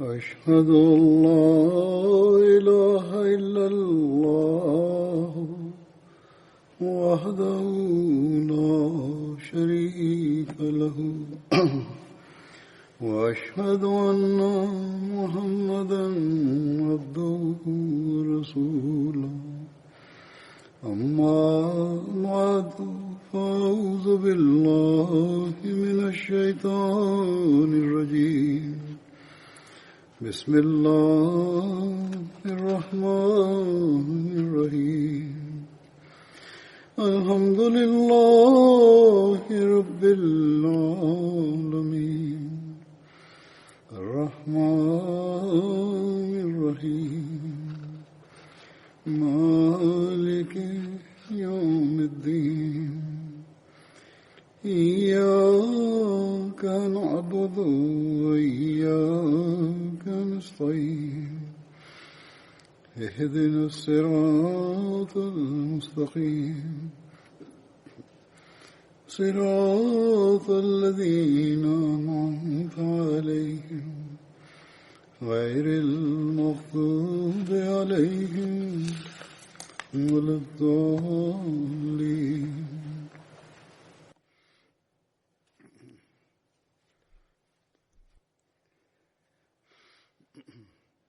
أشهد أن لا إله إلا الله وحده لا شريك له وأشهد أن محمدا عبده ورسوله أما بعد فأعوذ بالله من الشيطان الرجيم بسم الله الرحمن الرحيم الحمد لله رب العالمين الرحمن الرحيم مالك يوم الدين إياك نعبد وإياك نستعين اهدنا الصراط المستقيم صراط الذين أنعمت عليهم غير المغضوب عليهم ولا الضالين.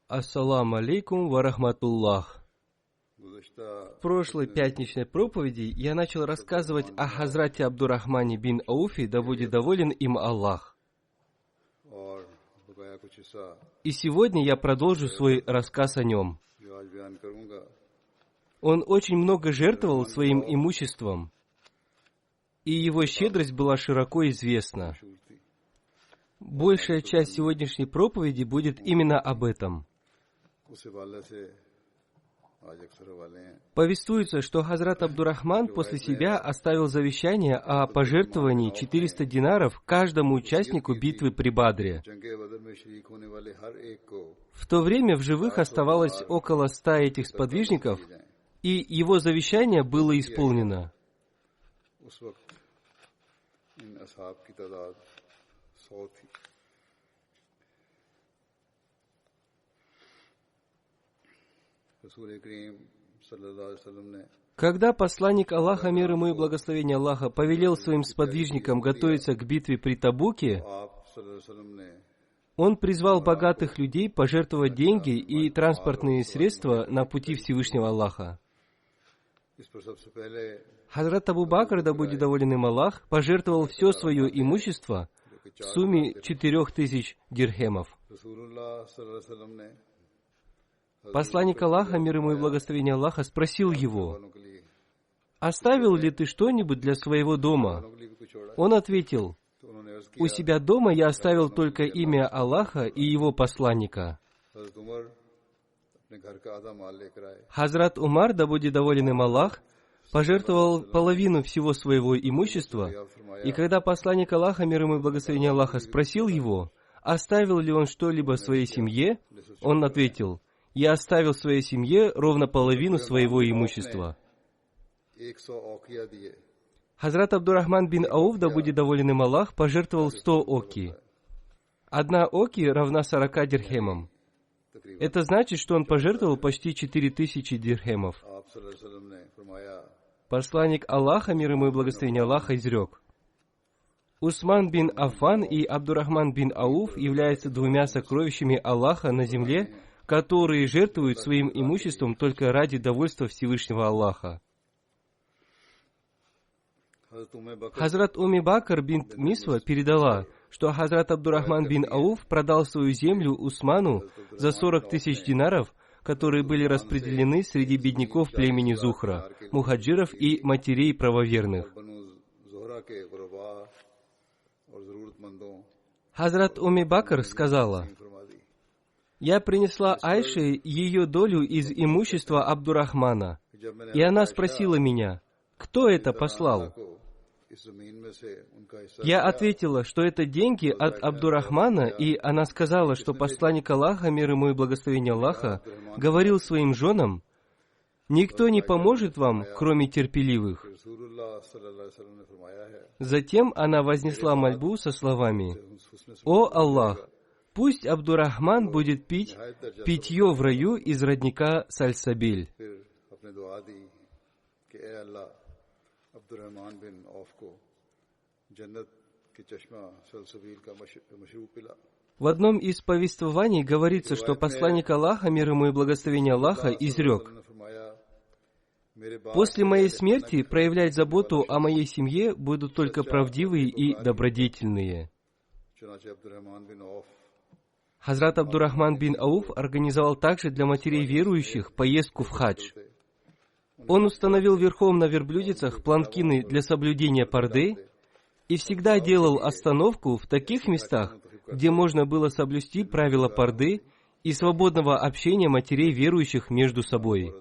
Ассаламу алейкум ва рахматуллах. В прошлой пятничной проповеди я начал рассказывать о Хазрате Абдурахмане бин Ауфе, да будет доволен им Аллах. И сегодня я продолжу свой рассказ о нем. Он очень много жертвовал своим имуществом, и его щедрость была широко известна. Большая часть сегодняшней проповеди будет именно об этом. Повествуется, что Хазрат Абдурахман после себя оставил завещание о пожертвовании 400 динаров каждому участнику битвы при Бадре. В то время в живых оставалось около 100 этих сподвижников, и его завещание было исполнено. Когда посланник Аллаха, мир ему и благословение Аллаха, повелел своим сподвижникам готовиться к битве при Табуке, он призвал богатых людей пожертвовать деньги и транспортные средства на пути Всевышнего Аллаха. Хазрат Абу Бакр, да будет доволен им Аллах, пожертвовал все свое имущество в сумме 4000 дирхемов. Посланник Аллаха, мир ему и благословение Аллаха, спросил его: «Оставил ли ты что-нибудь для своего дома?» Он ответил: «У себя дома я оставил только имя Аллаха и его посланника». Хазрат Умар, да будет доволен им Аллах, пожертвовал половину всего своего имущества, и когда посланник Аллаха, мир ему и благословение Аллаха, спросил его, оставил ли он что-либо своей семье, он ответил: «Я оставил своей семье ровно половину своего имущества». Хазрат Абдурахман бин Ауф, да будет доволен им Аллах, пожертвовал 100 оки. Одна оки равна 40 дирхемам. Это значит, что он пожертвовал почти 4000 дирхемов. Посланник Аллаха, мир ему и благословение Аллаха, изрек: Усман бин Аффан и Абдурахман бин Ауф являются двумя сокровищами Аллаха на земле, которые жертвуют своим имуществом только ради довольства Всевышнего Аллаха. Хазрат Умми Бакр бинт Мисва передала, что Хазрат Абдурахман бин Ауф продал свою землю Усману за 40 000 динаров, которые были распределены среди бедняков племени Зухра, мухаджиров и матерей правоверных. Хазрат Умми Бакр сказала: «Я принесла Айше ее долю из имущества Абдурахмана, и она спросила меня: кто это послал?» Я ответила, что это деньги от Абдурахмана, и она сказала, что посланник Аллаха, мир ему и благословение Аллаха, говорил своим женам: «Никто не поможет вам, кроме терпеливых». Затем она вознесла мольбу со словами: «О Аллах, Пусть Абдурахман будет пить питье в раю из родника Сальсабиль. В одном из повествований говорится, что посланник Аллаха, мир ему и благословение Аллаха, изрек: «После моей смерти проявлять заботу о моей семье будут только правдивые и добродетельные». Хазрат Абдурахман бин Ауф организовал также для матерей верующих поездку в хадж. Он установил верхом на верблюдицах планкины для соблюдения парды и всегда делал остановку в таких местах, где можно было соблюсти правила парды и свободного общения матерей верующих между собой.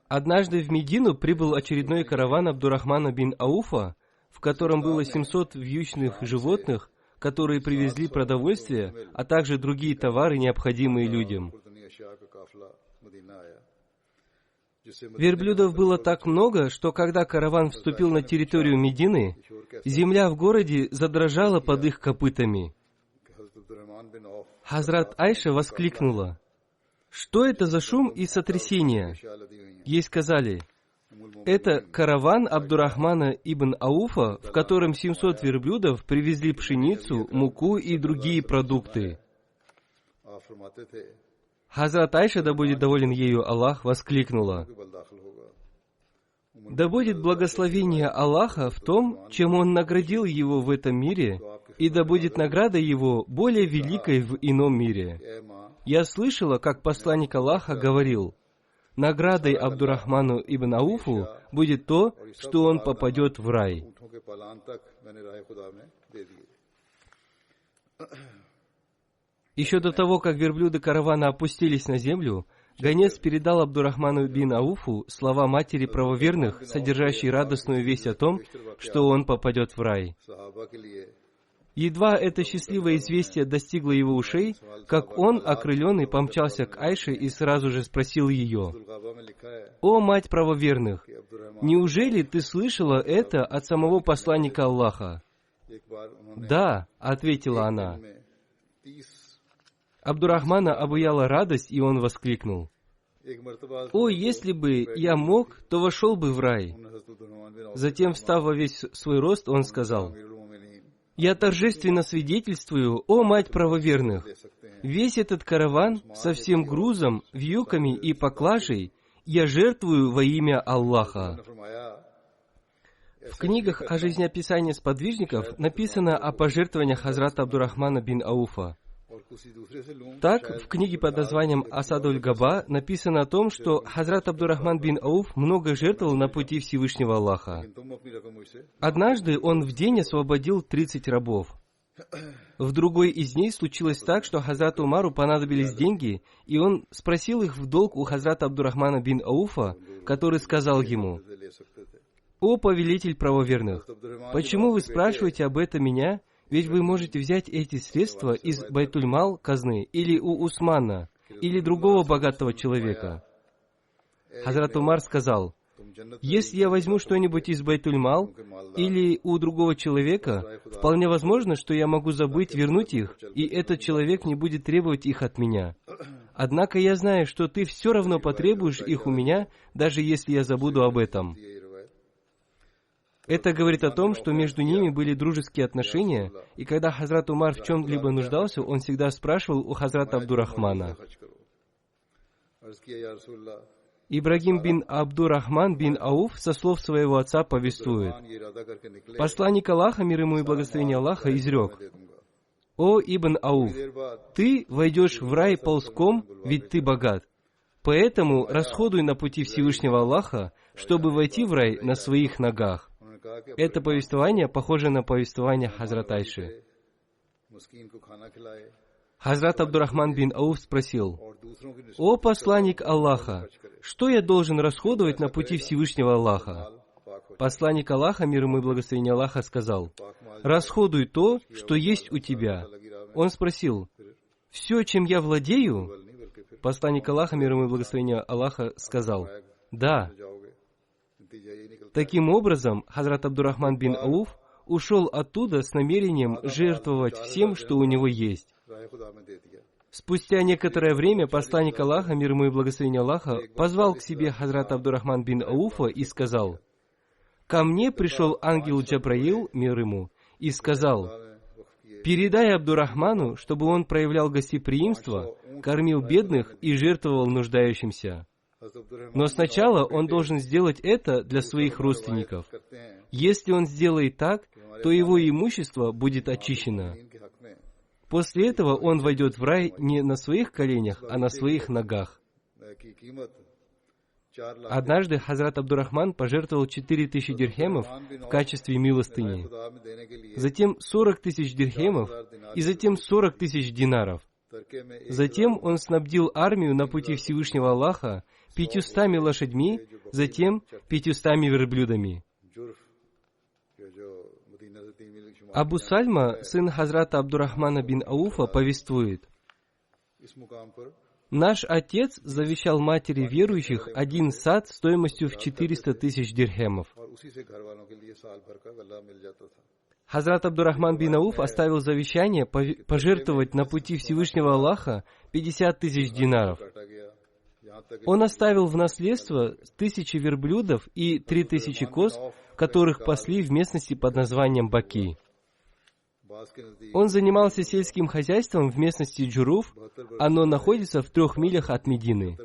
Однажды в Медину прибыл очередной караван Абдурахмана бин Ауфа, в котором было 700 вьючных животных, которые привезли продовольствие, а также другие товары, необходимые людям. Верблюдов было так много, что когда караван вступил на территорию Медины, земля в городе задрожала под их копытами. Хазрат Айша воскликнула: «Что это за шум и сотрясение?» Ей сказали: «Это караван Абдурахмана ибн Ауфа, в котором 700 верблюдов привезли пшеницу, муку и другие продукты». Хазрат Айша, да будет доволен ею Аллах, воскликнула: «Да будет благословение Аллаха в том, чем Он наградил его в этом мире, и да будет награда его более великой в ином мире. Я слышала, как посланник Аллаха говорил: наградой Абдурахману ибн Ауфу будет то, что он попадет в рай». Еще до того, как верблюды каравана опустились на землю, гонец передал Абдурахману бин Ауфу слова матери правоверных, содержащие радостную весть о том, что он попадет в рай. Едва это счастливое известие достигло его ушей, как он, окрыленный, помчался к Айше и сразу же спросил ее: «О, мать правоверных, неужели ты слышала это от самого посланника Аллаха?» «Да», — ответила она. Абдурахмана обуяла радость, и он воскликнул: «О, если бы я мог, то вошел бы в рай». Затем, встав во весь свой рост, он сказал: «Я торжественно свидетельствую, о мать правоверных, весь этот караван со всем грузом, вьюками и поклажей я жертвую во имя Аллаха». В книгах о жизнеописании сподвижников написано о пожертвованиях Хазрата Абдурахмана бин Ауфа. Так, в книге под названием «Асадуль-Габа» написано о том, что Хазрат Абдурахман бин Ауф много жертвовал на пути Всевышнего Аллаха. Однажды он в день освободил 30 рабов. В другой из дней случилось так, что Хазрату Умару понадобились деньги, и он спросил их в долг у Хазрата Абдурахмана бин Ауфа, который сказал ему: «О повелитель правоверных, почему вы спрашиваете об этом меня? Ведь вы можете взять эти средства из Байтуль-Мал казны, или у Усмана, или другого богатого человека». Хазрат Умар сказал: «Если я возьму что-нибудь из Байтуль-Мал или у другого человека, вполне возможно, что я могу забыть вернуть их, и этот человек не будет требовать их от меня. Однако я знаю, что ты все равно потребуешь их у меня, даже если я забуду об этом». Это говорит о том, что между ними были дружеские отношения, и когда Хазрат Умар в чем-либо нуждался, он всегда спрашивал у Хазрата Абдурахмана. Ибрагим бин Абдурахман бин Ауф со слов своего отца повествует: посланник Аллаха, мир ему и благословение Аллаха, изрек: «О Ибн Ауф, ты войдешь в рай ползком, ведь ты богат. Поэтому расходуй на пути Всевышнего Аллаха, чтобы войти в рай на своих ногах». Это повествование похоже на повествование Хазрат Айши. Хазрат Абдурахман бин Ауф спросил: «О посланник Аллаха, что я должен расходовать на пути Всевышнего Аллаха?» Посланник Аллаха, мир ему и благословение Аллаха, сказал: «Расходуй то, что есть у тебя». Он спросил: «Все, чем я владею?» Посланник Аллаха, мир ему и благословение Аллаха, сказал: «Да». Таким образом, Хазрат Абдурахман бин Ауф ушел оттуда с намерением жертвовать всем, что у него есть. Спустя некоторое время посланник Аллаха, мир ему и благословение Аллаха, позвал к себе Хазрата Абдурахман бин Ауфа и сказал: «Ко мне пришел ангел Джабраил, мир ему, и сказал: передай Абдурахману, чтобы он проявлял гостеприимство, кормил бедных и жертвовал нуждающимся. Но сначала он должен сделать это для своих родственников. Если он сделает так, то его имущество будет очищено. После этого он войдет в рай не на своих коленях, а на своих ногах». Однажды Хазрат Абдурахман пожертвовал 4000 дирхемов в качестве милостыни, затем 40 тысяч дирхемов и затем 40 тысяч динаров. Затем он снабдил армию на пути Всевышнего Аллаха 500 лошадьми, затем 500 верблюдами. Абу Сальма, сын Хазрата Абдурахмана бин Ауфа, повествует: «Наш отец завещал матери верующих один сад стоимостью в 400 тысяч дирхемов. Хазрат Абдурахман бин Ауф оставил завещание пожертвовать на пути Всевышнего Аллаха 50 тысяч динаров. Он оставил в наследство 1000 верблюдов и 3000 коз, которых пасли в местности под названием Баки. Он занимался сельским хозяйством в местности Джуруф, оно находится в 3 милях от Медины.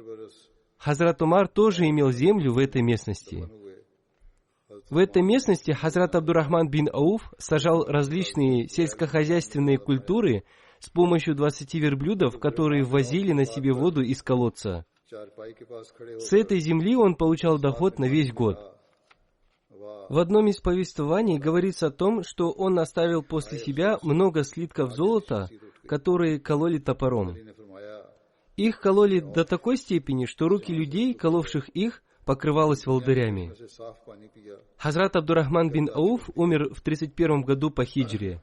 Хазрат Умар тоже имел землю в этой местности. В этой местности Хазрат Абдурахман бин Ауф сажал различные сельскохозяйственные культуры с помощью 20 верблюдов, которые ввозили на себе воду из колодца. С этой земли он получал доход на весь год. В одном из повествований говорится о том, что он оставил после себя много слитков золота, которые кололи топором. Их кололи до такой степени, что руки людей, коловших их, покрывалось волдырями. Хазрат Абдурахман бин Ауф умер в 31 году по хиджре.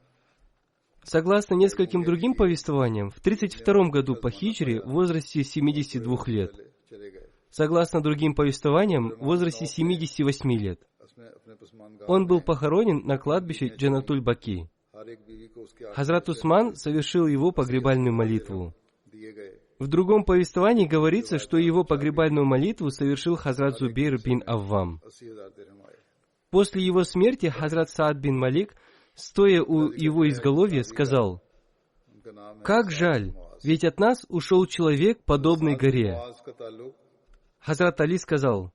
Согласно нескольким другим повествованиям, в 32 году по хиджре в возрасте 72 лет. Согласно другим повествованиям, в возрасте 78 лет. Он был похоронен на кладбище Джанатуль-Баки. Хазрат Усман совершил его погребальную молитву. В другом повествовании говорится, что его погребальную молитву совершил Хазрат Зубейр бин Аввам. После его смерти Хазрат Саад бин Малик, стоя у его изголовья, сказал: «Как жаль, ведь от нас ушел человек, подобный горе». Хазрат Али сказал: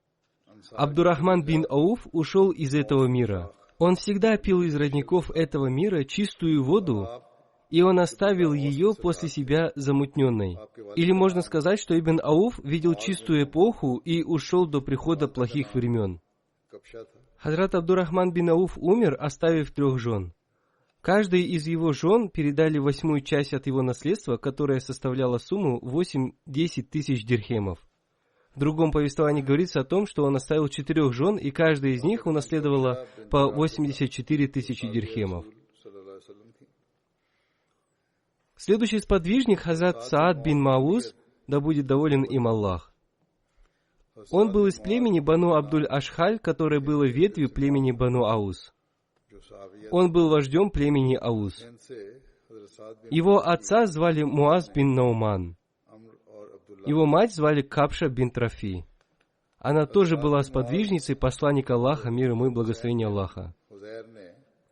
«Абдурахман бин Ауф ушел из этого мира. Он всегда пил из родников этого мира чистую воду, и он оставил ее после себя замутненной». Или можно сказать, что Ибн Ауф видел чистую эпоху и ушел до прихода плохих времен. Хазрат Абдурахман бин Ауф умер, оставив 3 жен. Каждой из его жен передали 8-ю часть от его наследства, которая составляла сумму 8-10 тысяч дирхемов. В другом повествовании говорится о том, что он оставил 4 жен, и каждая из них унаследовала по 84 тысячи дирхемов. Следующий сподвижник Хазрат Саад бин Мауз, да будет доволен им Аллах. Он был из племени Бану Абдуль-Ашхаль, которое было ветвью племени Бану Ауз. Он был вождем племени Ауз. Его отца звали Муаз бин Науман. Его мать звали Капша бин Трафи. Она тоже была сподвижницей посланника Аллаха, мир ему и благословение Аллаха.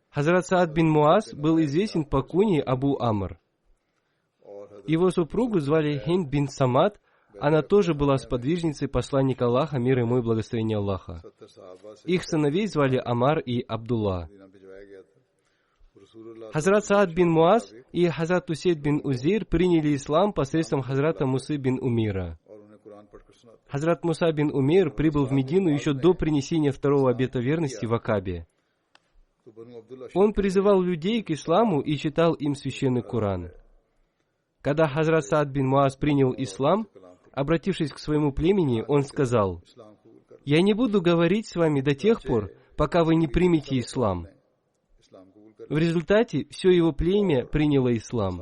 Хазрат Саад бин Муаз был известен по кунье Абу Амр. Его супругу звали Хинд бин Самад, она тоже была сподвижницей посланника Аллаха, мир ему и благословение Аллаха. Их сыновей звали Амар и Абдулла. Хазрат Саад бин Муаз и Хазрат Усейд бин Узейр приняли ислам посредством Хазрата Мусы бин Умира. Хазрат Муса бин Умейр прибыл в Медину еще до принесения 2-го обета верности в Акабе. Он призывал людей к исламу и читал им священный Коран. Когда Хазрат Саад бин Муаз принял ислам, обратившись к своему племени, он сказал: «Я не буду говорить с вами до тех пор, пока вы не примете ислам». В результате все его племя приняло ислам.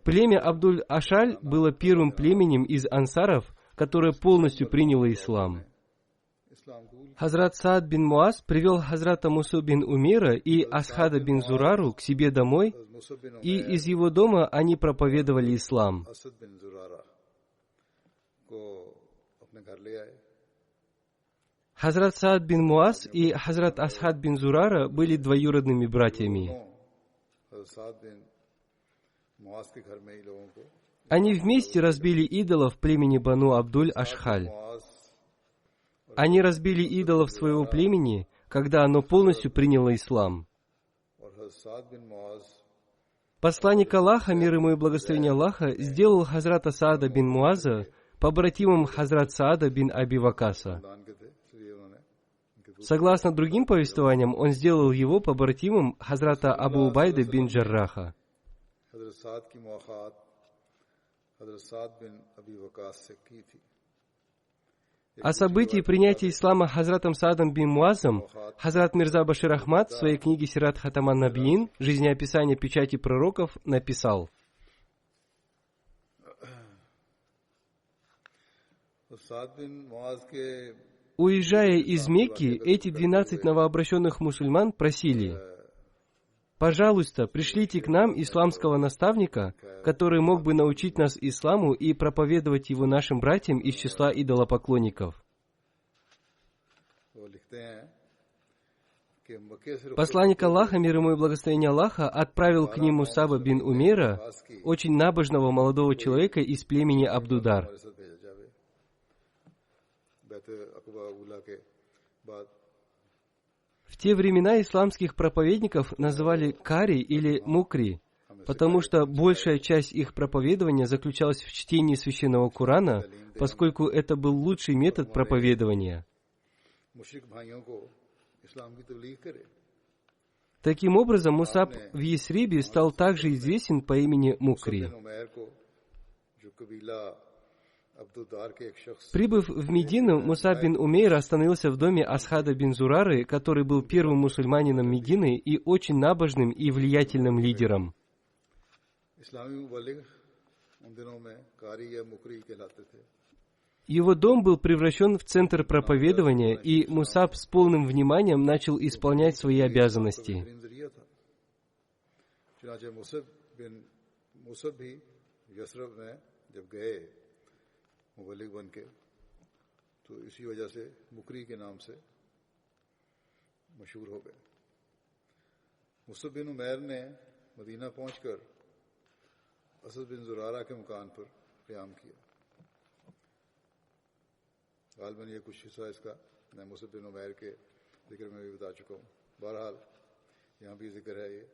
Племя Абдуль-Ашаль было первым племенем из ансаров, которое полностью приняло ислам. Хазрат Саад бин Муаз привел Хазрата Мусу бин Умейра и Асхада бин Зурару к себе домой, и из его дома они проповедовали ислам. Хазрат Саад бин Муаз и Хазрат Асхад бин Зурара были двоюродными братьями. Они вместе разбили идолов племени Бану Абдуль-Ашхаль. Они разбили идолов своего племени, когда оно полностью приняло ислам. Посланник Аллаха, мир ему и благословение Аллаха, сделал Хазрата Саада бин Муаза побратимом Хазрат Саада бин Аби Вакаса. Согласно другим повествованиям, он сделал его побратимом Хазрата Абу Убайды бин Джарраха. О событии принятия ислама Хазратом Саадом бин Муазом Хазрат Мирза Башир Ахмад в своей книге Сират Хатаман Набиин «Жизнеописание печати пророков» написал: уезжая из Мекки, эти 12 новообращенных мусульман просили: «Пожалуйста, пришлите к нам исламского наставника, который мог бы научить нас исламу и проповедовать его нашим братьям из числа идолопоклонников». Посланник Аллаха, мир ему и благословение Аллаха, отправил к ним Мусаба бин Умейра, очень набожного молодого человека из племени Абдудар. В те времена исламских проповедников называли кари или мукри, потому что большая часть их проповедования заключалась в чтении священного Корана, поскольку это был лучший метод проповедования. Таким образом, Мусаб в Ясрибе стал также известен по имени Мукри. Прибыв в Медину, Мусаб бин Умейр остановился в доме Асхада бин Зурары, который был первым мусульманином Медины и очень набожным и влиятельным лидером. Его дом был превращен в центр проповедования, и Мусаб с полным вниманием начал исполнять свои обязанности. मुबल्लिग बन के तो इसी वजह से मुकरी के नाम से मशहूर हो गए। मुसअब बिन उमैर ने मदीना पहुंचकर असद बिन जुरारा के मकान पर क़याम किया। गालिबन ये कुछ हिस्सा इसका मैं मुसअब बिन उमैर के जिक्र में भी बता चुका हूँ। बहरहाल यहाँ भी जिक्र है। ये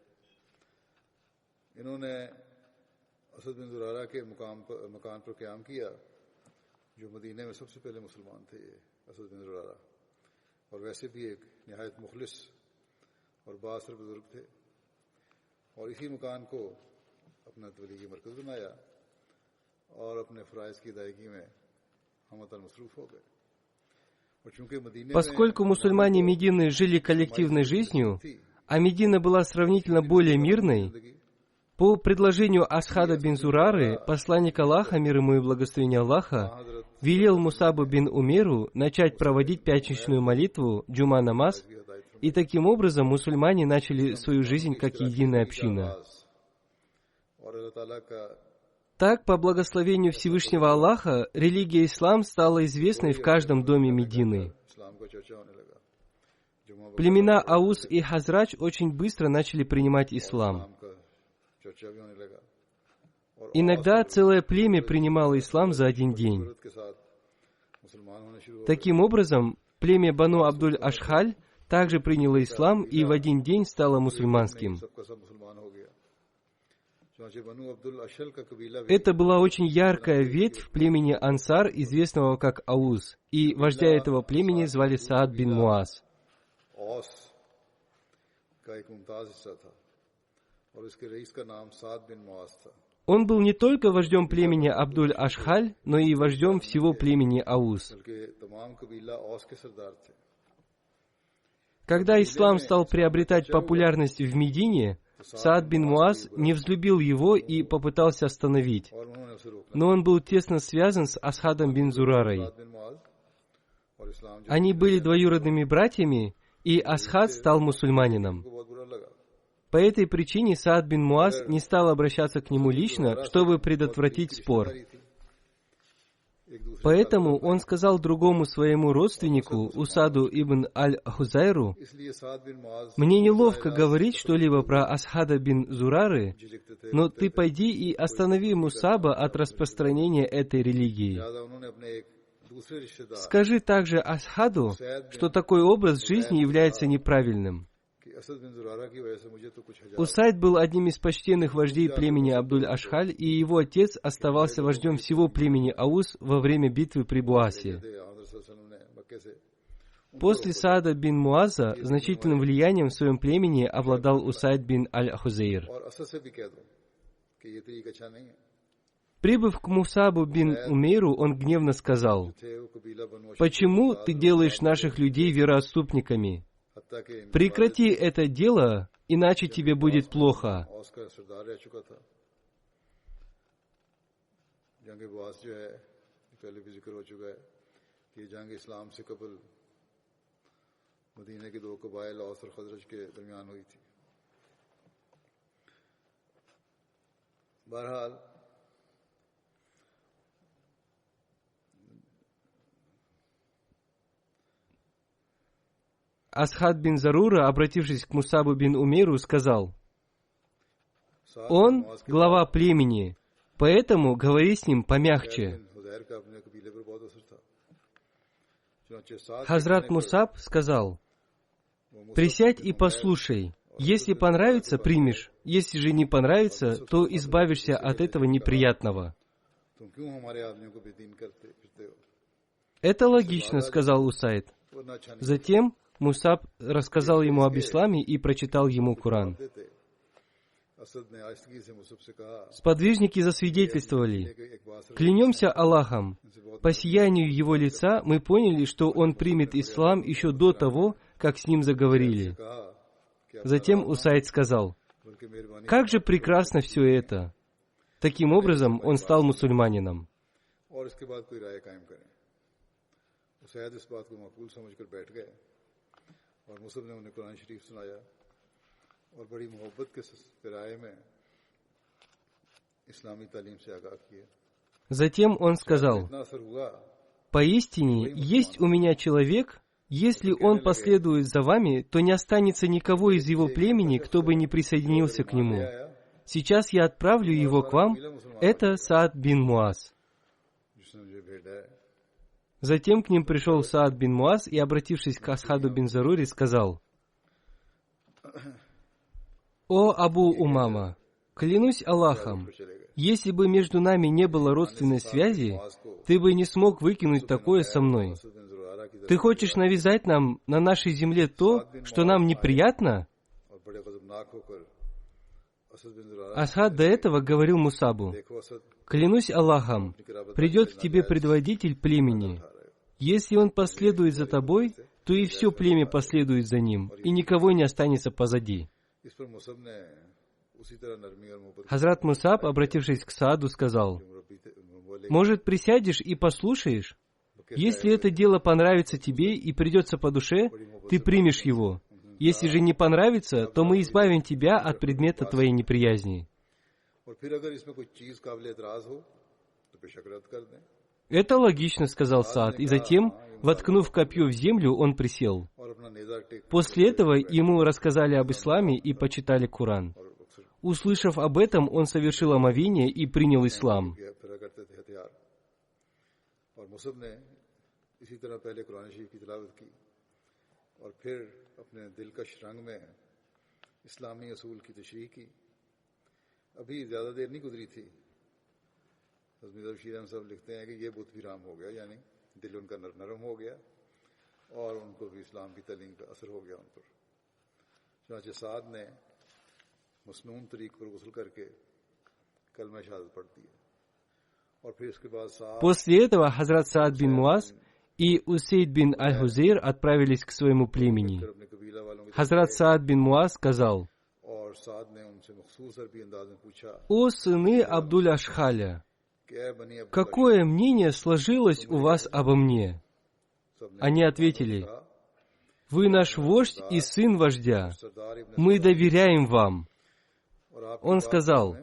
इन्होंने असद बिन जुरारा के मकान पर क़याम किया, जो मदीने में सबसे पहले मुसलमान थे, ये असद बिन जुरारा, और वैसे भी एक निहायत मुखलिस और बासर बुजुर्ग थे, और इसी मकान को अपना तबलीगी मरकज़ बनाया और अपने फ़राइज़ की अदायगी में हमतन मसरूफ़ हो गए। Поскольку мусульмане Медины жили коллективной жизнью, а Медина была сравнительно более мирной, по предложению Асхада бин Зурары, посланник Аллаха, мир ему и благословение Аллаха, велел Мусабу бин Умейру начать проводить пятничную молитву, джума намаз, и таким образом мусульмане начали свою жизнь как единая община. Так, по благословению Всевышнего Аллаха, религия ислам стала известной в каждом доме Медины. Племена Аус и Хазрач очень быстро начали принимать ислам. Иногда целое племя принимало ислам за один день. Таким образом, племя Бану Абдуль-Ашхаль также приняло ислам и в один день стало мусульманским. Это была очень яркая ветвь племени Ансар, известного как Ауз, и вождя этого племени звали Саад бин Муаз. Он был не только вождем племени Абдуль-Ашхаль, но и вождем всего племени Ауз. Когда ислам стал приобретать популярность в Медине, Саад бин Муаз не взлюбил его и попытался остановить. Но он был тесно связан с Асхадом бин Зурарой. Они были двоюродными братьями, и Асхад стал мусульманином. По этой причине Саад бин Муаз не стал обращаться к нему лично, чтобы предотвратить спор. Поэтому он сказал другому своему родственнику, Усаду ибн аль-Хузайру: «Мне неловко говорить что-либо про Асхада бин Зурары, но ты пойди и останови Мусаба от распространения этой религии. Скажи также Асхаду, что такой образ жизни является неправильным». Усайд был одним из почтенных вождей племени Абдуль-Ашхаль, и его отец оставался вождем всего племени Аус во время битвы при Буасе. После Саада бин Муаза значительным влиянием в своем племени обладал Усайд бин аль-Хузейр. Прибыв к Мусабу бин Умейру, он гневно сказал: «Почему ты делаешь наших людей вероотступниками? Прекрати это дело, иначе тебе будет плохо». Асхад бин Зарура, обратившись к Мусабу бин Умейру, сказал: «Он глава племени, поэтому говори с ним помягче». Хазрат Мусаб сказал: «Присядь и послушай. Если понравится, примешь. Если же не понравится, то избавишься от этого неприятного». «Это логично», — сказал Усайд. Затем Мусаб рассказал ему об исламе и прочитал ему Коран. Сподвижники засвидетельствовали: «Клянемся Аллахом, по сиянию его лица мы поняли, что он примет ислам еще до того, как с ним заговорили». Затем Усайд сказал: «Как же прекрасно все это!» Таким образом, он стал мусульманином. Затем он сказал: «Поистине, есть у меня человек, если он последует за вами, то не останется никого из его племени, кто бы не присоединился к нему. Сейчас я отправлю его к вам, это Саад бин Муаз». Затем к ним пришел Саад бин Муаз и, обратившись к Асхаду бин Зарури, сказал: «О Абу Умама, клянусь Аллахом, если бы между нами не было родственной связи, ты бы не смог выкинуть такое со мной. Ты хочешь навязать нам на нашей земле то, что нам неприятно?» Асхад до этого говорил Мусабу: «Клянусь Аллахом, придет к тебе предводитель племени. Если он последует за тобой, то и все племя последует за ним, и никого не останется позади». Хазрат Мусаб, обратившись к Сааду, сказал: «Может, присядешь и послушаешь? Если это дело понравится тебе и придется по душе, ты примешь его. Если же не понравится, то мы избавим тебя от предмета твоей неприязни». «Это логично», — сказал Саад, и затем, воткнув копье в землю, он присел. После этого ему рассказали об исламе и почитали Коран. Услышав об этом, он совершил омовение и принял ислам. После этого Хазрат Саад бин Муаз и Усейд бин аль-Хузейр отправились к своему племени. Хазрат Саад бин Муаз сказал: «О сыны Абдуль-Ашхаля, какое мнение сложилось у вас обо мне? Они ответили: «Вы наш вождь и сын вождя. Мы доверяем вам». Он сказал: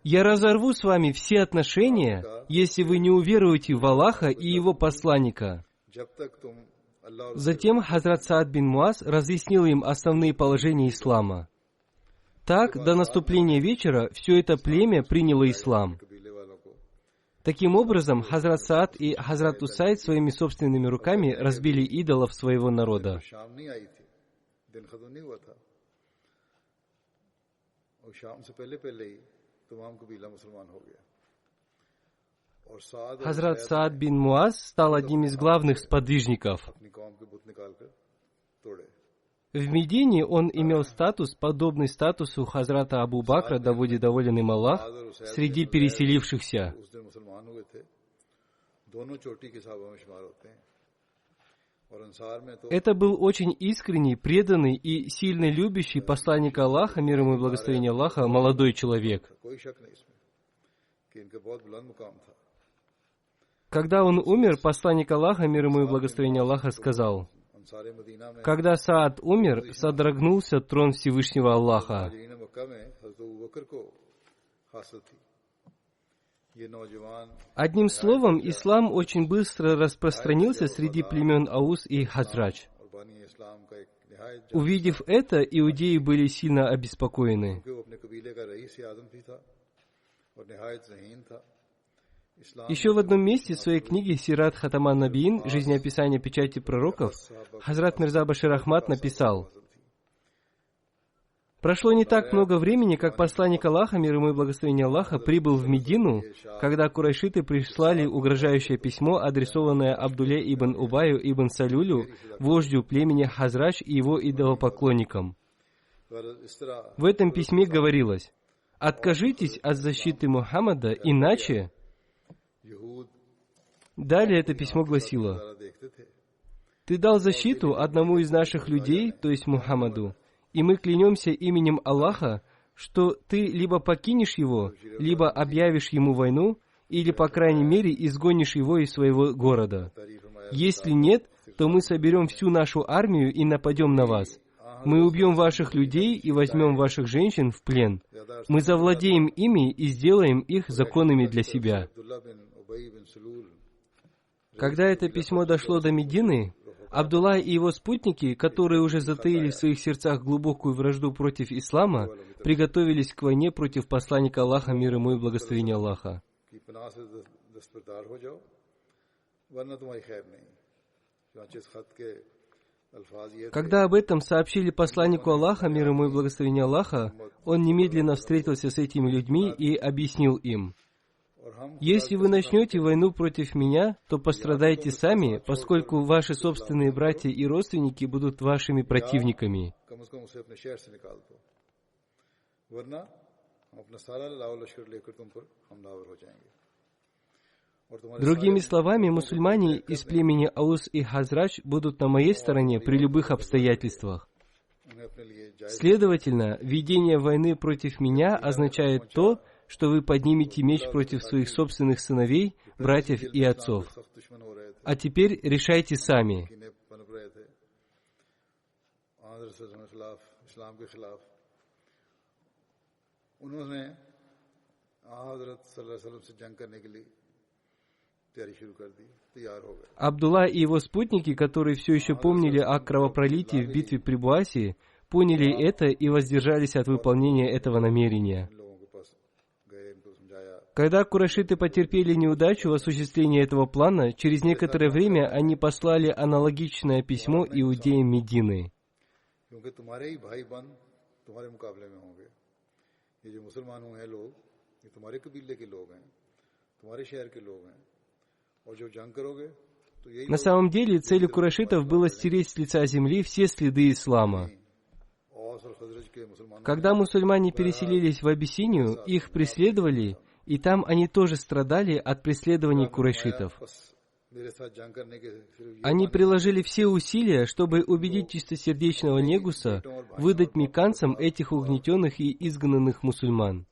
«Я разорву с вами все отношения, если вы не уверуете в Аллаха и Его посланника». Затем Хазрат Саад бин Муаз разъяснил им основные положения ислама. Так, до наступления вечера все это племя приняло ислам. Таким образом, Хазрат Саад и Хазрат Усайд своими собственными руками разбили идолов своего народа. Хазрат Саад бин Муаз стал одним из главных сподвижников. В Медине он имел статус, подобный статусу Хазрата Абу Бакра, да будет доволен им Аллах, среди переселившихся. Это был очень искренний, преданный и сильно любящий посланника Аллаха, мир ему и благословение Аллаха, молодой человек. Когда он умер, посланник Аллаха, мир ему и благословение Аллаха, сказал: «Когда Саад умер, содрогнулся трон Всевышнего Аллаха». Одним словом, ислам очень быстро распространился среди племен Аус и Хазрадж. Увидев это, иудеи были сильно обеспокоены. Еще в одном месте в своей книге «Сират Хатаман Набиин. Жизнеописание печати пророков» Хазрат Мирза Башир Ахмад написал: «Прошло не так много времени, как посланник Аллаха, мир ему и благословение Аллаха, прибыл в Медину, когда курайшиты прислали угрожающее письмо, адресованное Абдулле ибн Убаю ибн Салюлю, вождю племени Хазрадж и его идолопоклонникам. В этом письме говорилось: «Откажитесь от защиты Мухаммада, иначе...» Далее это письмо гласило: «Ты дал защиту одному из наших людей, то есть Мухаммаду, и мы клянемся именем Аллаха, что ты либо покинешь его, либо объявишь ему войну, или, по крайней мере, изгонишь его из своего города. Если нет, то мы соберем всю нашу армию и нападем на вас. Мы убьем ваших людей и возьмем ваших женщин в плен. Мы завладеем ими и сделаем их законными для себя». Когда это письмо дошло до Медины, Абдулла и его спутники, которые уже затаили в своих сердцах глубокую вражду против ислама, приготовились к войне против посланника Аллаха, мир ему и благословение Аллаха. Когда об этом сообщили посланнику Аллаха, мир ему и благословение Аллаха, он немедленно встретился с этими людьми и объяснил им: «Если вы начнете войну против меня, то пострадаете сами, поскольку ваши собственные братья и родственники будут вашими противниками». Другими словами, мусульмане из племени Аус и Хазрадж будут на моей стороне при любых обстоятельствах. Следовательно, ведение войны против меня означает то, что вы поднимете меч против своих собственных сыновей, братьев и отцов. А теперь решайте сами. Абдулла и его спутники, которые все еще помнили о кровопролитии в битве при Буасе, поняли это и воздержались от выполнения этого намерения. Когда курайшиты потерпели неудачу в осуществлении этого плана, через некоторое время они послали аналогичное письмо иудеям Медины. На самом деле, целью курайшитов было стереть с лица земли все следы ислама. Когда мусульмане переселились в Абиссинию, их преследовали, и там они тоже страдали от преследований курайшитов. Они приложили все усилия, чтобы убедить чистосердечного Негуса выдать мекканцам этих угнетенных и изгнанных мусульман.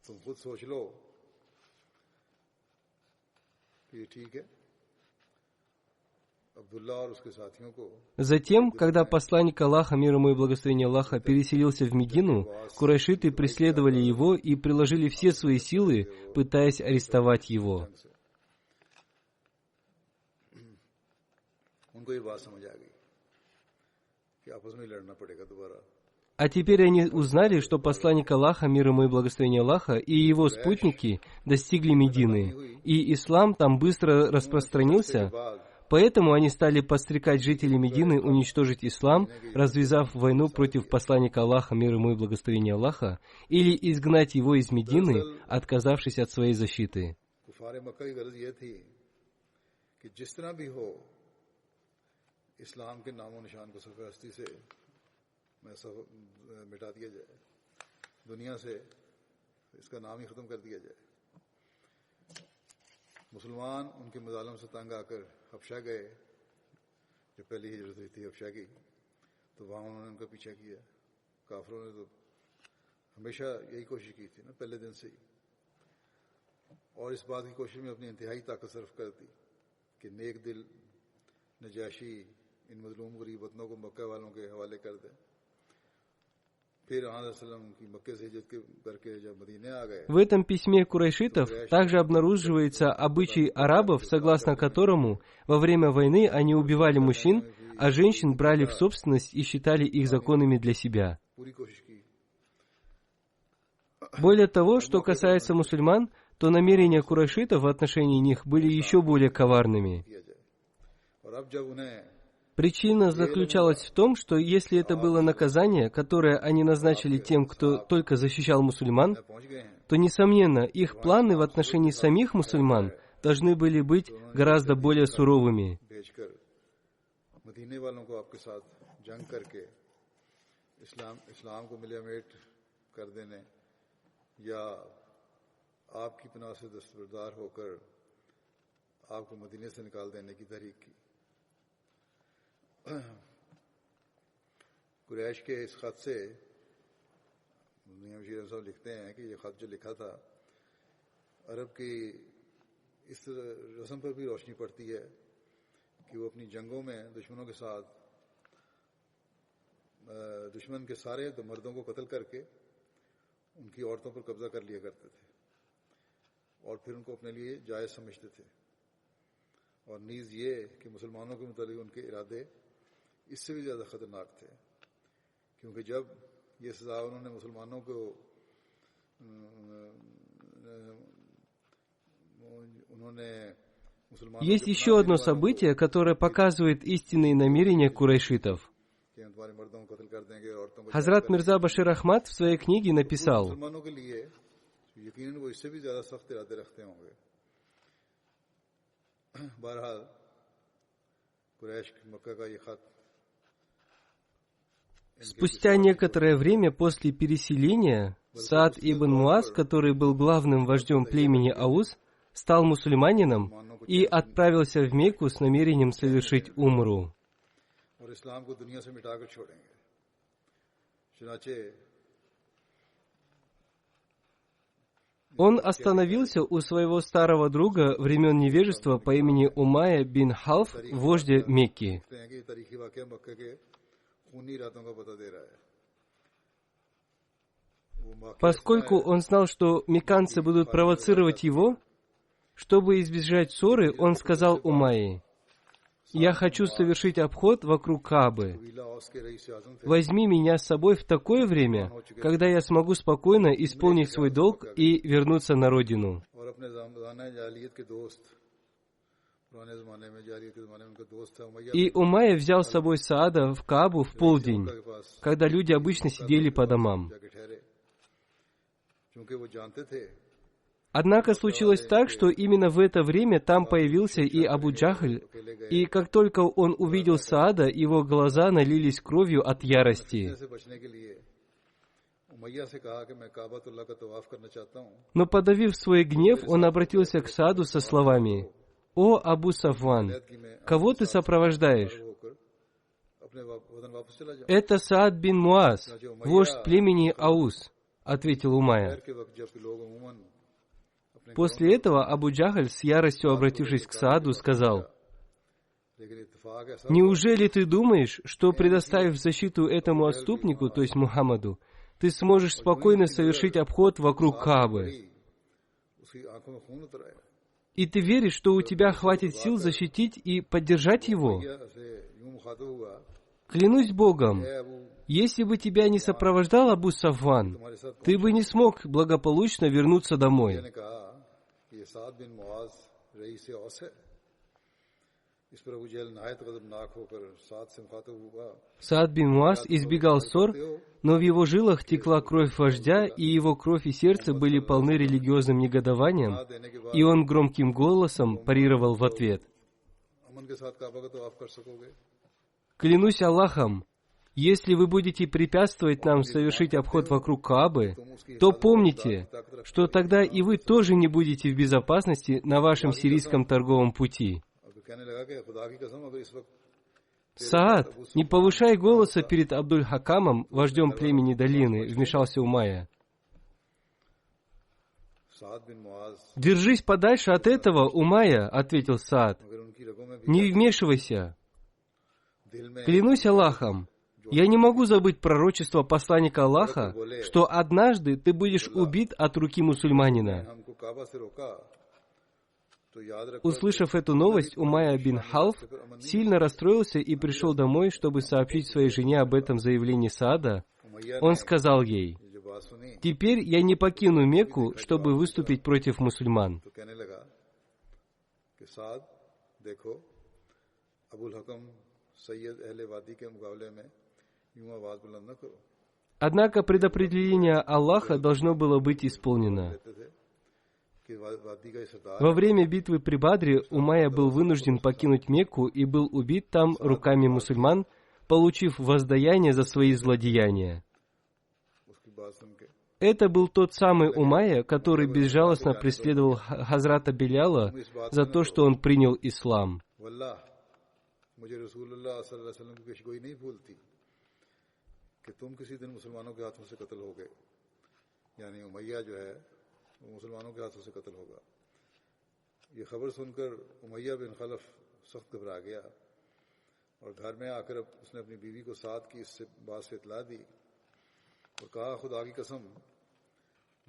Затем, когда посланник Аллаха, мир ему и благословение Аллаха, переселился в Медину, курайшиты преследовали его и приложили все свои силы, пытаясь арестовать его. А теперь они узнали, что посланник Аллаха, мир ему и благословение Аллаха, и его спутники достигли Медины, и ислам там быстро распространился, поэтому они стали подстрекать жителей Медины уничтожить ислам, развязав войну против посланника Аллаха, мир ему и благословение Аллаха, или изгнать его из Медины, отказавшись от своей защиты. मुसलमान उनके मज़ालम से तंग आकर हबशा गए, जो पहली हिजरत हुई थी हबशा की, तो वहाँ उन्होंने उनका पीछा किया। काफिरों ने तो हमेशा यही कोशिश की थी ना, पहले दिन से ही, और इस बात की कोशिश में अपनी इंतहाई ताकत सर्फ कर दी कि नेक दिल नजाशी इन मजलूम गरीब वतनों को मक्का वालों के हवाले कर दे। В этом письме курайшитов также обнаруживается обычай арабов, согласно которому во время войны они убивали мужчин, а женщин брали в собственность и считали их законными для себя. Более того, что касается мусульман, то намерения курайшитов в отношении них были еще более коварными. Причина заключалась в том, что если это было наказание, которое они назначили тем, кто только защищал мусульман, то, несомненно, их планы в отношении самих мусульман должны были быть гораздо более суровыми. कुरैश के इस खत से बशीर साहब लिखते हैं कि ये खत जो लिखा था, अरब की इस रस्म पर भी रोशनी पड़ती है कि वो अपनी जंगों में दुश्मनों के साथ दुश्मन के सारे मर्दों को कत्ल करके उनकी औरतों पर कब्जा कर लिया करते थे और फिर उनको अपने लिए जायज़ समझते थे। और नीज़ ये कि मुसलमानों के मुतालिक उनके इरादे इससे भी ज़्यादा ख़तरनाक थे, क्योंकि जब ये सज़ा उन्होंने मुसलमानों को Есть еще одно событие, которое показывает истинные намерения курайшитов. Хазрат Мирза Башир Ахмад в своей книге написал: спустя некоторое время после переселения, Саад ибн Муаз, который был главным вождем племени Ауз, стал мусульманином и отправился в Мекку с намерением совершить умру. Он остановился у своего старого друга времен невежества по имени Умайя бин Халф, вождя Мекки. Поскольку он знал, что мекканцы будут провоцировать его, чтобы избежать ссоры, он сказал Умайе: «Я хочу совершить обход вокруг Каабы. Возьми меня с собой в такое время, когда я смогу спокойно исполнить свой долг и вернуться на родину». И Умайя взял с собой Саада в Каабу в полдень, когда люди обычно сидели по домам. Однако случилось так, что именно в это время там появился и Абу Джахль, и как только он увидел Саада, его глаза налились кровью от ярости. Но, подавив свой гнев, он обратился к Сааду со словами: «О Абу Сафван, кого ты сопровождаешь?» «Это Саад бин Муаз, вождь племени Ауз», — ответил Умайя. После этого Абу Джахль, с яростью обратившись к Сааду, сказал: Неужели ты думаешь, что, предоставив защиту этому отступнику, то есть Мухаммаду, ты сможешь спокойно совершить обход вокруг Каабы? И ты веришь, что у тебя хватит сил защитить и поддержать его? Клянусь Богом, если бы тебя не сопровождал Абу Сафван, ты бы не смог благополучно вернуться домой. Саад бин Муаз избегал ссор, но в его жилах текла кровь вождя, и его кровь и сердце были полны религиозным негодованием, и он громким голосом парировал в ответ: «Клянусь Аллахом, если вы будете препятствовать нам совершить обход вокруг Каабы, то помните, что тогда и вы тоже не будете в безопасности на вашем сирийском торговом пути». «Саад, не повышай голоса перед Абдуль-Хакамом, вождем племени долины», — вмешался Умайя. «Держись подальше от этого, Умайя», — ответил Саад. «Не вмешивайся. Клянусь Аллахом, я не могу забыть пророчество посланника Аллаха, что однажды ты будешь убит от руки мусульманина». Услышав эту новость, Умайя бин Халф сильно расстроился и пришел домой, чтобы сообщить своей жене об этом заявлении Саада. Он сказал ей: «Теперь я не покину Мекку, чтобы выступить против мусульман». Однако предопределение Аллаха должно было быть исполнено. Во время битвы при Бадре Умайя был вынужден покинуть Мекку и был убит там руками мусульман, получив воздаяние за свои злодеяния. Это был тот самый Умайя, который безжалостно преследовал Хазрата Биляла за то, что он принял ислам. मुसलमानों के हाथों से कत्ल होगा। ये खबर सुनकर उमैया बिन खलफ सख्त घबरा गया और घर में आकर उसने अपनी बीवी को साद की इससे बात से इतला दी और कहा, खुदा की कसम,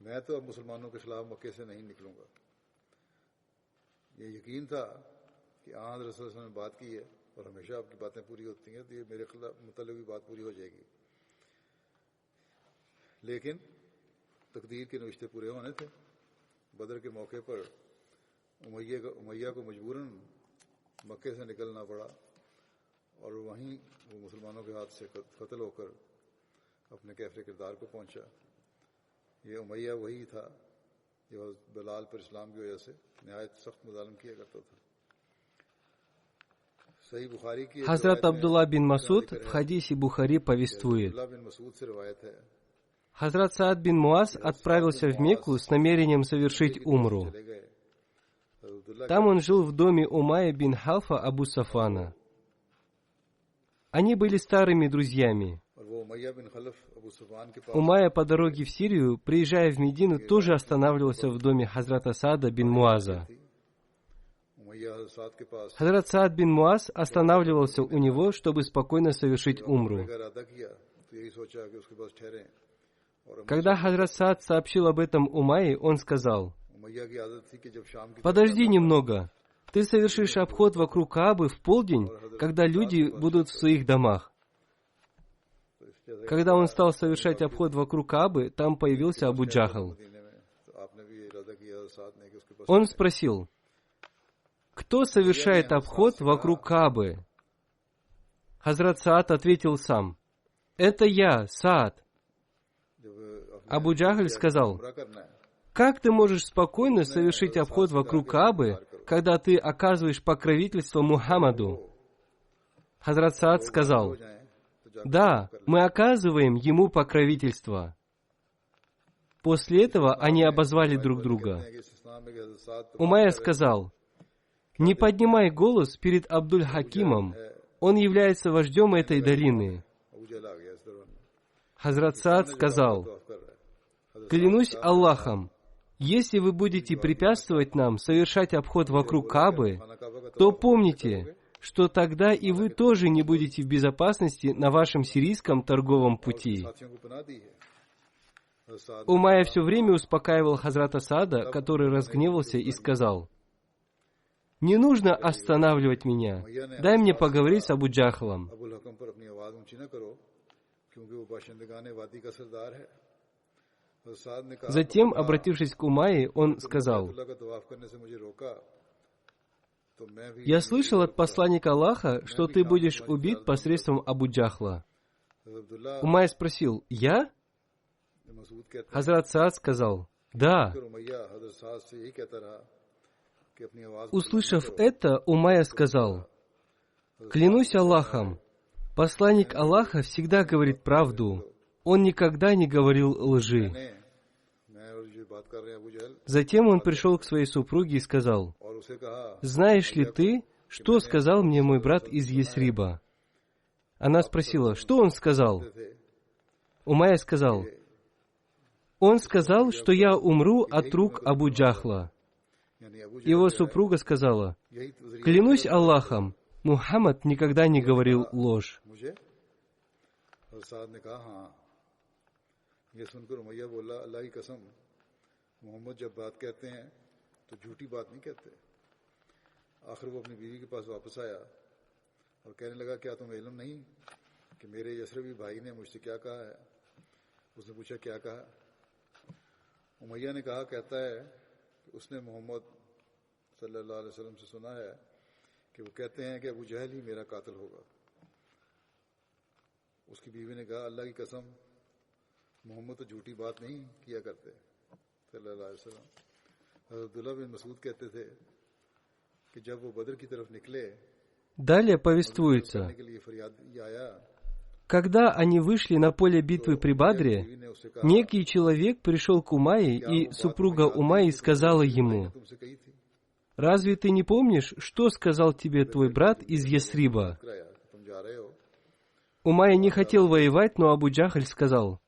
मैं तो अब मुसलमानों के खिलाफ मक्के से नहीं निकलूंगा। ये यकीन था कि आन रसूल ने बात की है और हमेशा आपकी बातें पूरी होती हैं, तो ये मेरे खिलाफ मतलब भी बात पूरी हो जाएगी। लेकिन तकदीर के नुश्ते पूरे होने थे। बदर के मौके पर उमैया को मजबूरन मक्के से निकलना पड़ा और वहीं वो मुसलमानों के हाथ से कत्ल होकर अपने कैफे किरदार को पहुंचा। ये उमैया वही था जो बिलाल पर इस्लाम की वजह से नहायत सख्त मुज़ालम किया करता था। सही बुखारी की Хазрат Абдулла бин Масуд в хадисе Бухари повествует: Хазрат Саад бин Муаз отправился в Мекку с намерением совершить умру. Там он жил в доме Умайя бин Халфа Абу Сафана. Они были старыми друзьями. Умайя по дороге в Сирию, приезжая в Медину, тоже останавливался в доме Хазрата Саада бин Муаза. Хазрат Саад бин Муаз останавливался у него, чтобы спокойно совершить умру. Когда Хазрат Саад сообщил об этом Умайе, он сказал: «Подожди немного, ты совершишь обход вокруг Каабы в полдень, когда люди будут в своих домах». Когда он стал совершать обход вокруг Каабы, там появился Абу Джахл. Он спросил: «Кто совершает обход вокруг Каабы?» Хазрат Саад ответил сам: «Это я, Саад». Абу Джахль сказал: «Как ты можешь спокойно совершить обход вокруг Каабы, когда ты оказываешь покровительство Мухаммаду?» Хазрат Саад сказал: «Да, мы оказываем ему покровительство». После этого они обозвали друг друга. Умайя сказал: «Не поднимай голос перед Абдуль-Хакимом, он является вождем этой долины». Хазрат Саад сказал: «Клянусь Аллахом, если вы будете препятствовать нам совершать обход вокруг Каабы, то помните, что тогда и вы тоже не будете в безопасности на вашем сирийском торговом пути. Умайя все время успокаивал Хазрата Саада, который разгневался и сказал: «Не нужно останавливать меня. Дай мне поговорить с Абу Джахлом». Затем, обратившись к Умайе, он сказал: «Я слышал от посланника Аллаха, что ты будешь убит посредством Абу Джахла». Умайя спросил: «Я?» Хазрат Саад сказал: «Да». Услышав это, Умайя сказал: «Клянусь Аллахом, посланник Аллаха всегда говорит правду, он никогда не говорил лжи». Затем он пришел к своей супруге и сказал: «Знаешь ли ты, что сказал мне мой брат из Ясриба?» Она спросила: «Что он сказал?» Умайя сказал: «Он сказал, что я умру от рук Абу Джахла». Его супруга сказала: «Клянусь Аллахом, Мухаммад никогда не говорил ложь». उमैया ने कहा, कहता है कि उसने मोहम्मद सल्लल्लाहु अलैहि वसल्लम से सुना है कि वो कहते हैं कि अबू जहल ही मेरा कातिल होगा। उसकी बीवी ने कहा, अल्लाह की कसम, मोहम्मद तो झूठी बात नहीं किया करते सल्लल्लाहु अलैहि वसल्लम। हज़रत अब्दुल्लाह बिन मसूद कहते थे कि जब वो बदर की तरफ निकले, Далее повествуется, когда они вышли на поле битвы при Бадре, некий человек пришел к Умайе, и супруга Умайи сказала ему: «Разве ты не помнишь, что сказал тебе твой брат из Ясриба?» Умайя не хотел воевать, но Абу Джахль сказал: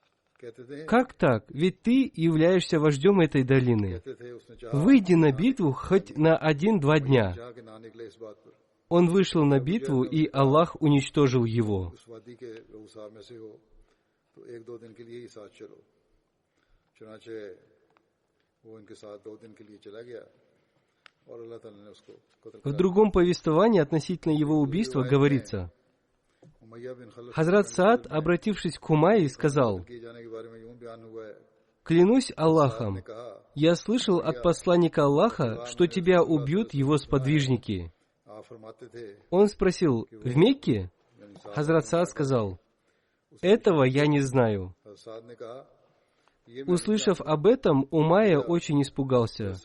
«Как так? Ведь ты являешься вождем этой долины. Выйди на битву хоть на 1-2 дня». Он вышел на битву, и Аллах уничтожил его. В другом повествовании относительно его убийства говорится: Хазрат Саад, обратившись к Умайе, сказал: «Клянусь Аллахом, я слышал от посланника Аллаха, что тебя убьют его сподвижники». Он спросил: «В Мекке?» Хазрат Саад сказал: «Этого я не знаю». Услышав об этом, Умайя очень испугался.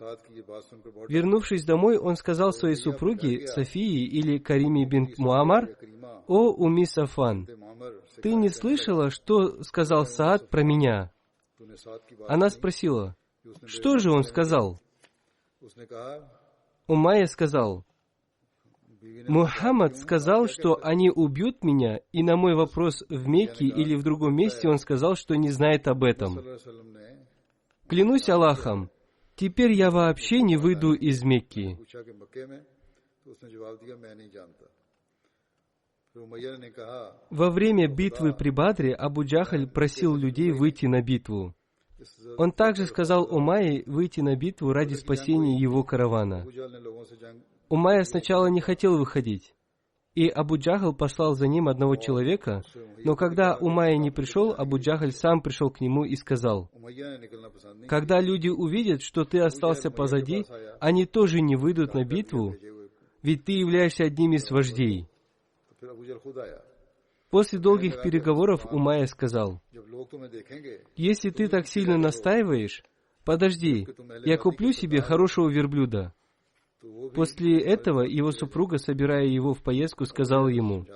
Вернувшись домой, он сказал своей супруге Софии или Кариме бинт Муаммар: «О, Умми Сафан, ты не слышала, что сказал Саад про меня?» Она спросила: «Что же он сказал?» Умайя сказал: «Мухаммад сказал, что они убьют меня, и на мой вопрос в Мекке или в другом месте он сказал, что не знает об этом. Клянусь Аллахом, теперь я вообще не выйду из Мекки». Во время битвы при Бадре Абу Джахль просил людей выйти на битву. Он также сказал Умайе выйти на битву ради спасения его каравана. Умайя сначала не хотел выходить, и Абу Джахл послал за ним одного человека, но когда Умайя не пришел, Абу Джахль сам пришел к нему и сказал: «Когда люди увидят, что ты остался позади, они тоже не выйдут на битву, ведь ты являешься одним из вождей». После долгих переговоров Умайя сказал: «Если ты так сильно настаиваешь, подожди, я куплю себе хорошего верблюда». После этого его супруга, собирая его в поездку, сказала ему: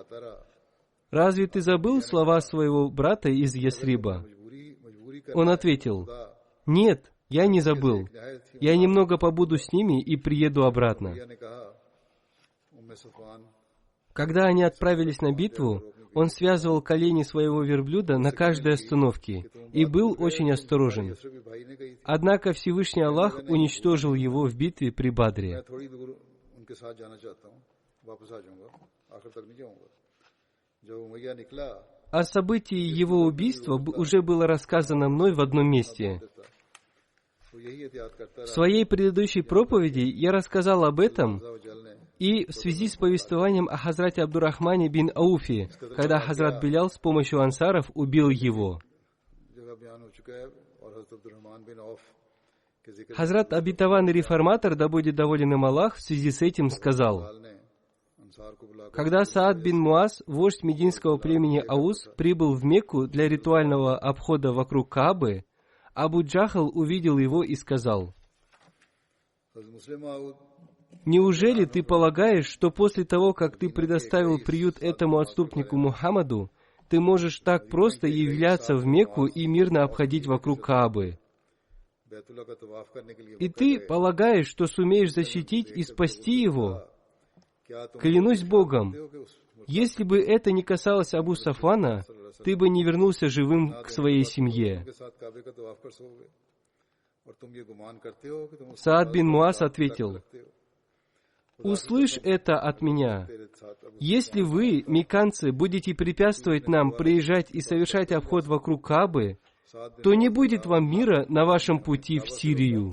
«Разве ты забыл слова своего брата из Ясриба?» Он ответил: «Нет, я не забыл. Я немного побуду с ними и приеду обратно». Когда они отправились на битву, он связывал колени своего верблюда на каждой остановке и был очень осторожен. Однако Всевышний Аллах уничтожил его в битве при Бадре. О событии его убийства уже было рассказано мной в одном месте. В своей предыдущей проповеди я рассказал об этом и в связи с повествованием о Хазрате Абдурахмане бин Ауфе, когда Хазрат Билял с помощью ансаров убил его. Хазрат обетованный реформатор, да будет доволен им Аллах, в связи с этим сказал: когда Саад бин Муаз, вождь мединского племени Аус, прибыл в Мекку для ритуального обхода вокруг Каабы, Абу Джахл увидел его и сказал: «Неужели ты полагаешь, что после того, как ты предоставил приют этому отступнику Мухаммаду, ты можешь так просто являться в Мекку и мирно обходить вокруг Каабы? И ты полагаешь, что сумеешь защитить и спасти его? Клянусь Богом, если бы это не касалось Абу Сафвана, ты бы не вернулся живым к своей семье». Саад бин Муаз ответил: «Услышь это от меня. Если вы, мекканцы, будете препятствовать нам приезжать и совершать обход вокруг Каабы, то не будет вам мира на вашем пути в Сирию».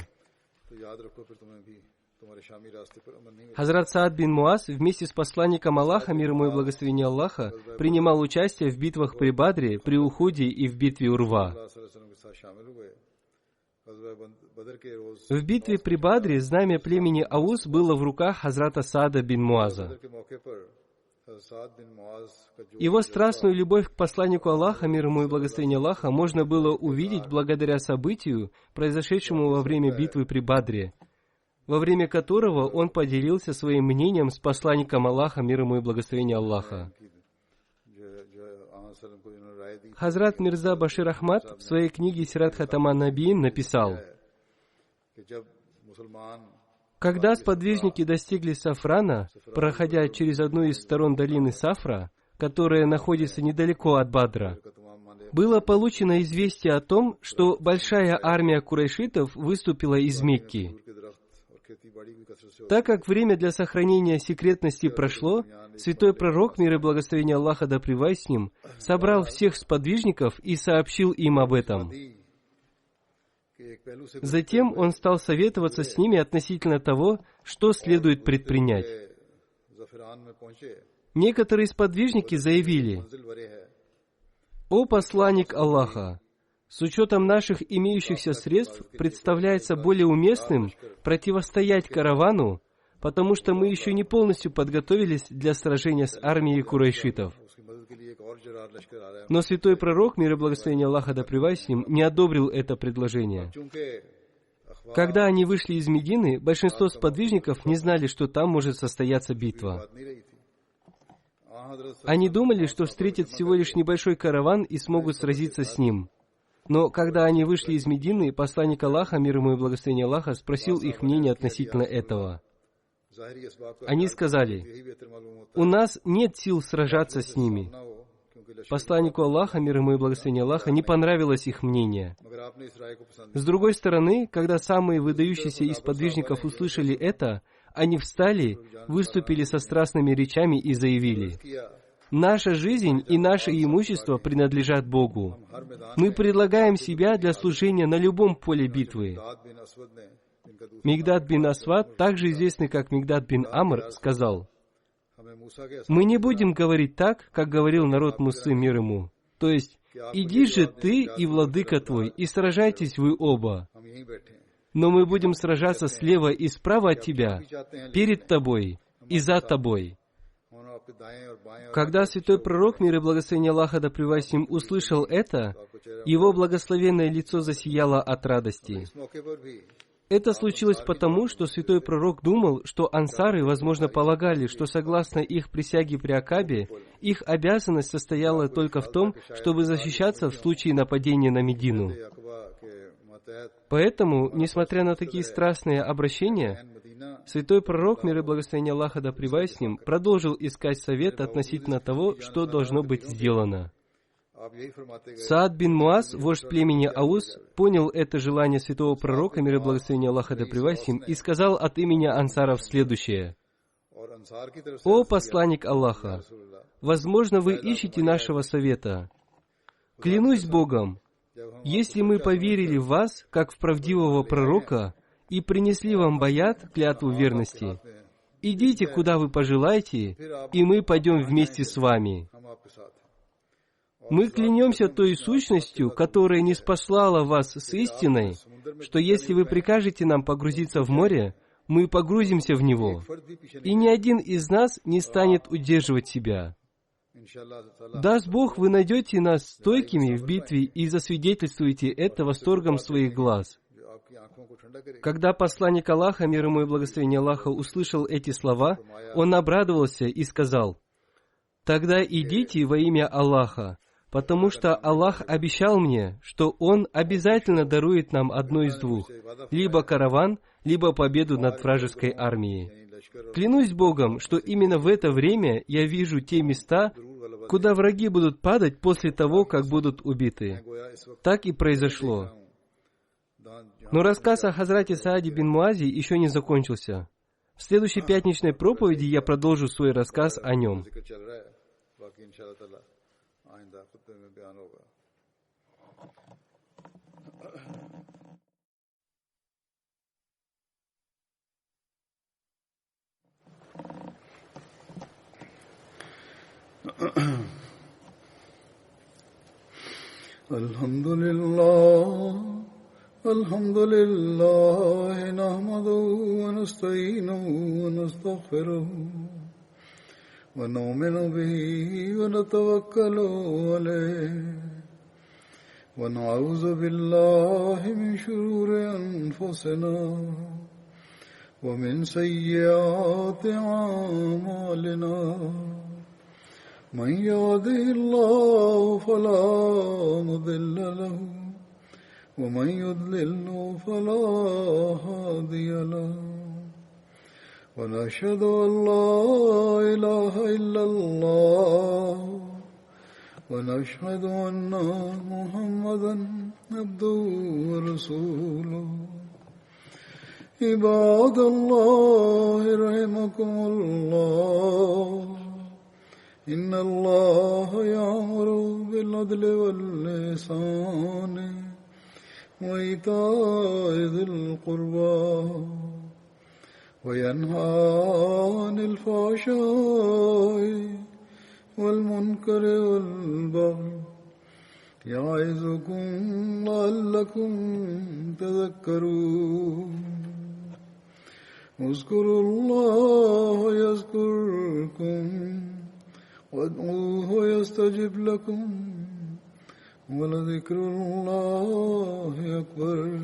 Хазрат Саад бин Муаз вместе с посланником Аллаха, мир ему и благословение Аллаха, принимал участие в битвах при Бадре, при Ухуде и в битве Урва. В битве при Бадре знамя племени Аус было в руках Хазрата Саада бин Муаза. Его страстную любовь к посланнику Аллаха, мир ему и благословение Аллаха, можно было увидеть благодаря событию, произошедшему во время битвы при Бадре, во время которого он поделился своим мнением с посланником Аллаха, мир ему и благословение Аллаха. Хазрат Мирза Башир Ахмад в своей книге «Сират Хатама Набиин» написал: когда сподвижники достигли Сафрана, проходя через одну из сторон долины Сафра, которая находится недалеко от Бадра, было получено известие о том, что большая армия курайшитов выступила из Мекки. Так как время для сохранения секретности прошло, святой пророк, мир и благословение Аллаха да пребывает с ним, собрал всех сподвижников и сообщил им об этом. Затем он стал советоваться с ними относительно того, что следует предпринять. Некоторые сподвижники заявили: «О посланник Аллаха, с учетом наших имеющихся средств представляется более уместным противостоять каравану, потому что мы еще не полностью подготовились для сражения с армией курайшитов». Но святой пророк, мир и благословение Аллаха да пребывает с ним, не одобрил это предложение. Когда они вышли из Медины, большинство сподвижников не знали, что там может состояться битва. Они думали, что встретят всего лишь небольшой караван и смогут сразиться с ним. Но когда они вышли из Медины, посланник Аллаха, мир ему и благословение Аллаха, спросил их мнение относительно этого. Они сказали: «У нас нет сил сражаться с ними». Посланнику Аллаха, мир ему и благословение Аллаха, не понравилось их мнение. С другой стороны, когда самые выдающиеся из подвижников услышали это, они встали, выступили со страстными речами и заявили: «Наша жизнь и наше имущество принадлежат Богу. Мы предлагаем себя для служения на любом поле битвы». Мигдад бин Асвад, также известный как Мигдад бин Амр, сказал: «Мы не будем говорить так, как говорил народ Мусы, мир ему. То есть, иди же ты и владыка твой, и сражайтесь вы оба. Но мы будем сражаться слева и справа от тебя, перед тобой и за тобой». Когда святой пророк, мир и благословение Аллаха да пребывает с ним, услышал это, его благословенное лицо засияло от радости. Это случилось потому, что святой пророк думал, что ансары, возможно, полагали, что согласно их присяге при Акабе, их обязанность состояла только в том, чтобы защищаться в случае нападения на Медину. Поэтому, несмотря на такие страстные обращения, святой пророк, мир и благословение Аллаха да пребывает с ним, продолжил искать совет относительно того, что должно быть сделано. Саад бин Муаз, вождь племени Аус, понял это желание святого пророка, мир и благословение Аллаха да пребывает с ним, и сказал от имени ансаров следующее: «О посланник Аллаха, возможно, вы ищете нашего совета. Клянусь Богом, если мы поверили в вас, как в правдивого пророка, и принесли вам баят, клятву верности, идите, куда вы пожелаете, и мы пойдем вместе с вами. Мы клянемся той сущностью, которая не спаслала вас с истиной, что если вы прикажете нам погрузиться в море, мы погрузимся в него, и ни один из нас не станет удерживать себя. Даст Бог, вы найдете нас стойкими в битве и засвидетельствуете это восторгом своих глаз». Когда посланник Аллаха, мир ему и благословение Аллаха, услышал эти слова, он обрадовался и сказал: «Тогда идите во имя Аллаха, потому что Аллах обещал мне, что Он обязательно дарует нам одно из двух, либо караван, либо победу над вражеской армией. Клянусь Богом, что именно в это время я вижу те места, куда враги будут падать после того, как будут убиты». Так и произошло. Но рассказ о Хазрате Сааде бин Муазе еще не закончился. В следующей пятничной проповеди я продолжу свой рассказ о нем. الحمد لله نحمده ونستعينه ونستغفره ونؤمن به ونتوكل عليه ونعوذ بالله من شرور أنفسنا ومن سيئات أعمالنا من يهده الله فلا مضل له ومن يضلل فلا هادي له ونشهد أن لا إله إلا الله ونشهد أن محمدا عبده ورسوله عباد الله رحمكم الله إن الله يأمر بالعدل والإحسان وإيتاء ذي القربى وينهى عن الفحشاء والمنكر والبغي يعظكم لعلكم تذكرون اذكروا الله يذكركم وادعوه يستجب لكم ولذكر الله أكبر